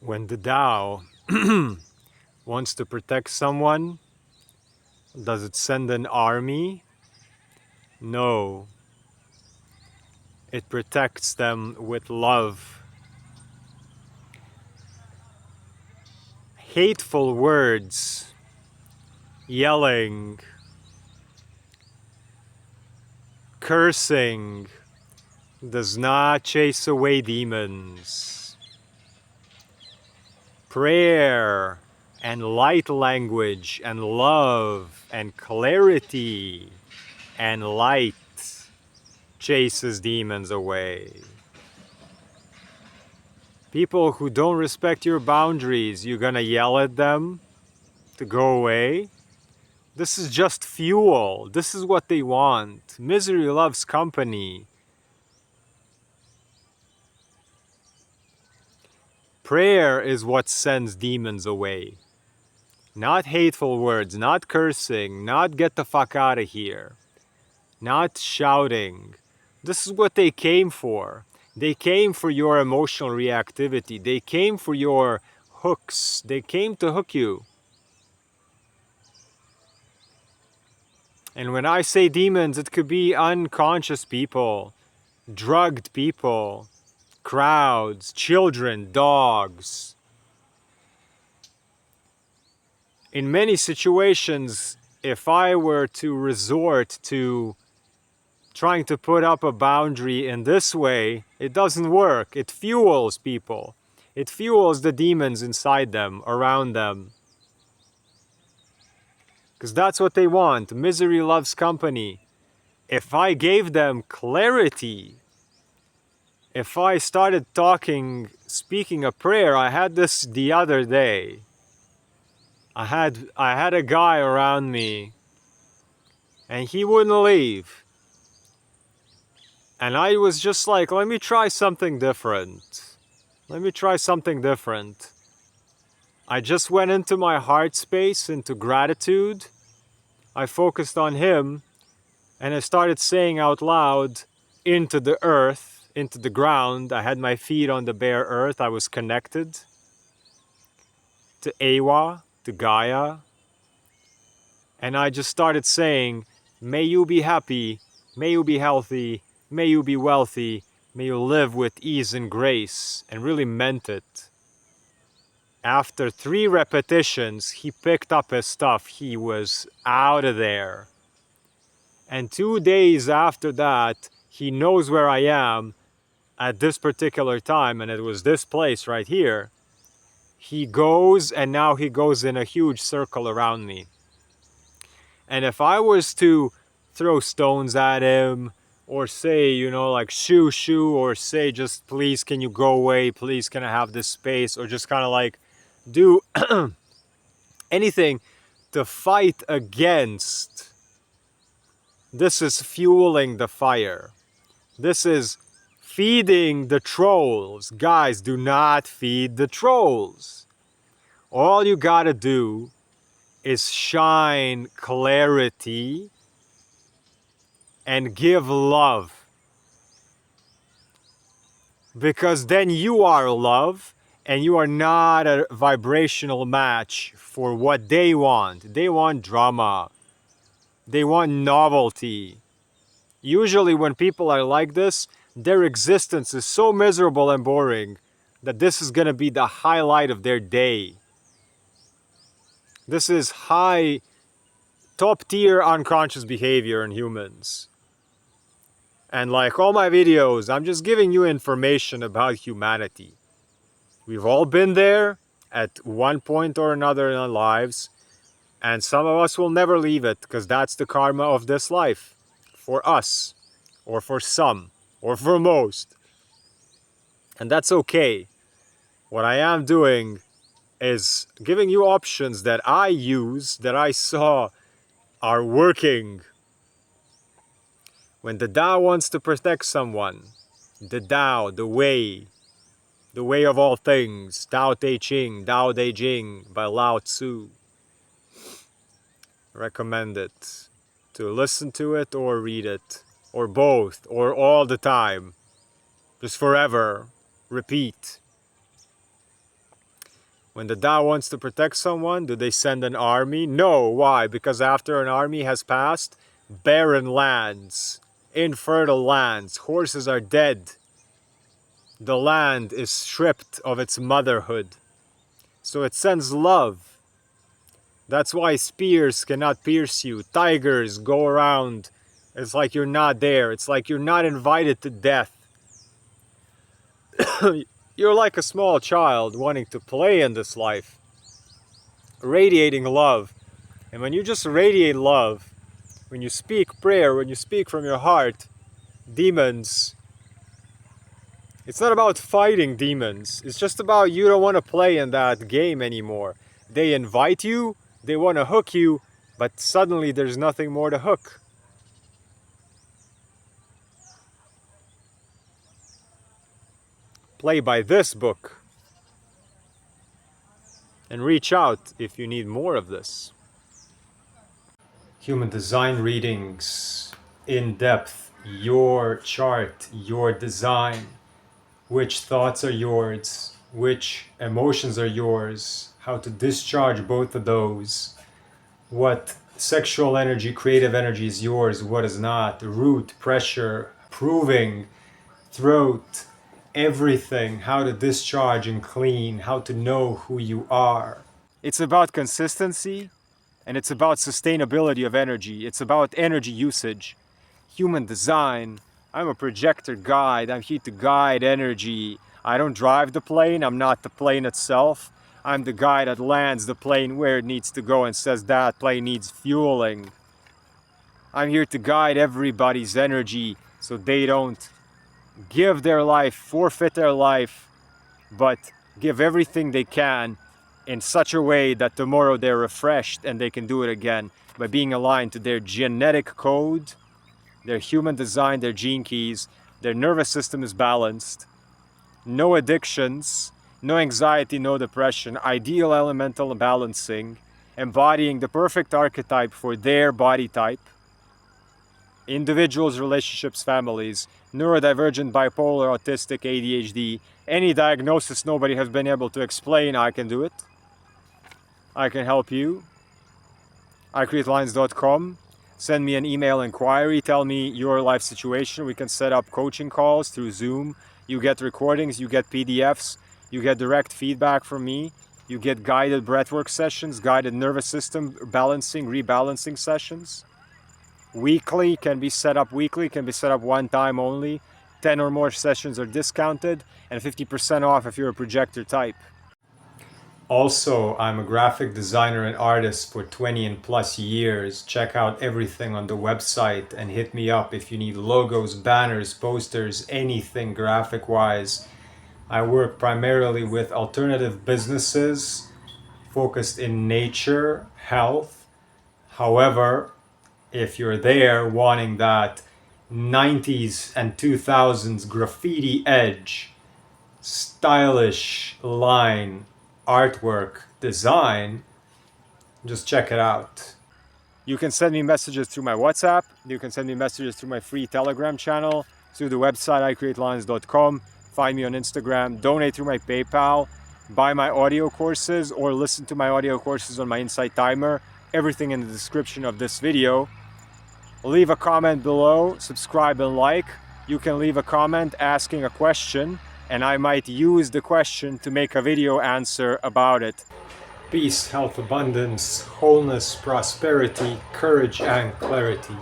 When the Tao wants to protect someone, does it send an army? No. It protects them with love. Hateful words, yelling, cursing, does not chase away demons. Prayer and light language and love and clarity and light chases demons away. People who don't respect your boundaries, you're gonna yell at them to go away. This is just fuel. This is what they want. Misery loves company. Prayer is what sends demons away. Not hateful words, not cursing, not get the fuck out of here, not shouting. This is what they came for. They came for your emotional reactivity. They came for your hooks. They came to hook you. And when I say demons, it could be unconscious people, drugged people, crowds, children, dogs. In many situations, if I were to resort to trying to put up a boundary in this way, it doesn't work. It fuels people. It fuels the demons inside them, around them. Because that's what they want. Misery loves company. If I gave them clarity, if I started speaking a prayer, I had this the other day. I had a guy around me and he wouldn't leave. And I was just like, let me try something different. Let me try something different. I just went into my heart space, into gratitude. I focused on him and I started saying out loud, into the earth, into the ground. I had my feet on the bare earth. I was connected to Ewa, to Gaia. And I just started saying, may you be happy, may you be healthy, may you be wealthy, may you live with ease and grace, and really meant it. After 3 repetitions, he picked up his stuff. He was out of there. And 2 days after that, he knows where I am at this particular time, and it was this place right here. He goes, and now he goes in a huge circle around me. And if I was to throw stones at him, or say, like shoo, shoo, or say just please can you go away, please can I have this space, or just kind of like do anything to fight against, this is fueling the fire. This is feeding the trolls. Guys, do not feed the trolls. All you gotta do is shine clarity and give love. Because then you are love and you are not a vibrational match for what they want. They want drama. They want novelty. Usually when people are like this, their existence is so miserable and boring that this is going to be the highlight of their day. This is high, top tier unconscious behavior in humans. And like all my videos, I'm just giving you information about humanity. We've all been there at one point or another in our lives, and some of us will never leave it because that's the karma of this life for us, or for some, or for most. And that's okay. What I am doing is giving you options that I use, that I saw are working. When the Tao wants to protect someone, the Tao, the way of all things, Tao Te Ching, Tao Te Ching by Lao Tzu. Recommend it to listen to it or read it, or both, or all the time, just forever, repeat. When the Tao wants to protect someone, do they send an army? No. Why? Because after an army has passed, barren lands, infertile lands, horses are dead. The land is stripped of its motherhood. So it sends love. That's why spears cannot pierce you. Tigers go around. It's like you're not there. It's like you're not invited to death. You're like a small child wanting to play in this life, radiating love. And when you just radiate love, when you speak prayer, when you speak from your heart, demons, it's not about fighting demons. It's just about you don't want to play in that game anymore. They invite you, they want to hook you, but suddenly there's nothing more to hook. Play by this book. And reach out if you need more of this. Human design readings, in depth, your chart, your design, which thoughts are yours, which emotions are yours, how to discharge both of those, what sexual energy, creative energy is yours, what is not, root, pressure, proving, throat, everything, how to discharge and clean, how to know who you are. It's about consistency and it's about sustainability of energy. It's about energy usage. Human design. I'm a projector guide. I'm here to guide energy. I don't drive the plane. I'm not the plane itself. I'm the guy that lands the plane where it needs to go and says that plane needs fueling. I'm here to guide everybody's energy so they don't give their life, forfeit their life, but give everything they can in such a way that tomorrow they're refreshed and they can do it again by being aligned to their genetic code, their human design, their gene keys, their nervous system is balanced, no addictions, no anxiety, no depression, ideal elemental balancing, embodying the perfect archetype for their body type, individuals, relationships, families, neurodivergent, bipolar, autistic, ADHD, any diagnosis nobody has been able to explain, I can do it. I can help you. iCreateLines.com. Send me an email inquiry. Tell me your life situation. We can set up coaching calls through Zoom. You get recordings, you get PDFs, you get direct feedback from me. You get guided breathwork sessions, guided nervous system balancing, rebalancing sessions. Weekly can be set up one time only. 10 or more sessions are discounted and 50% off if you're a projector type. Also, I'm a graphic designer and artist for 20 and plus years. Check out everything on the website and hit me up if you need logos, banners, posters, anything graphic-wise. I work primarily with alternative businesses focused in nature, health. However, if you're there wanting that 90s and 2000s graffiti edge, stylish line, artwork, design, just check it out. You can send me messages through my WhatsApp. You can send me messages through my free Telegram channel, through the website iCreateLines.com. Find me on Instagram. Donate through my PayPal. Buy my audio courses or listen to my audio courses on my Insight Timer. Everything in the description of this video. Leave a comment below, subscribe and like. You can leave a comment asking a question and I might use the question to make a video answer about it. Peace, health, abundance, wholeness, prosperity, courage and clarity.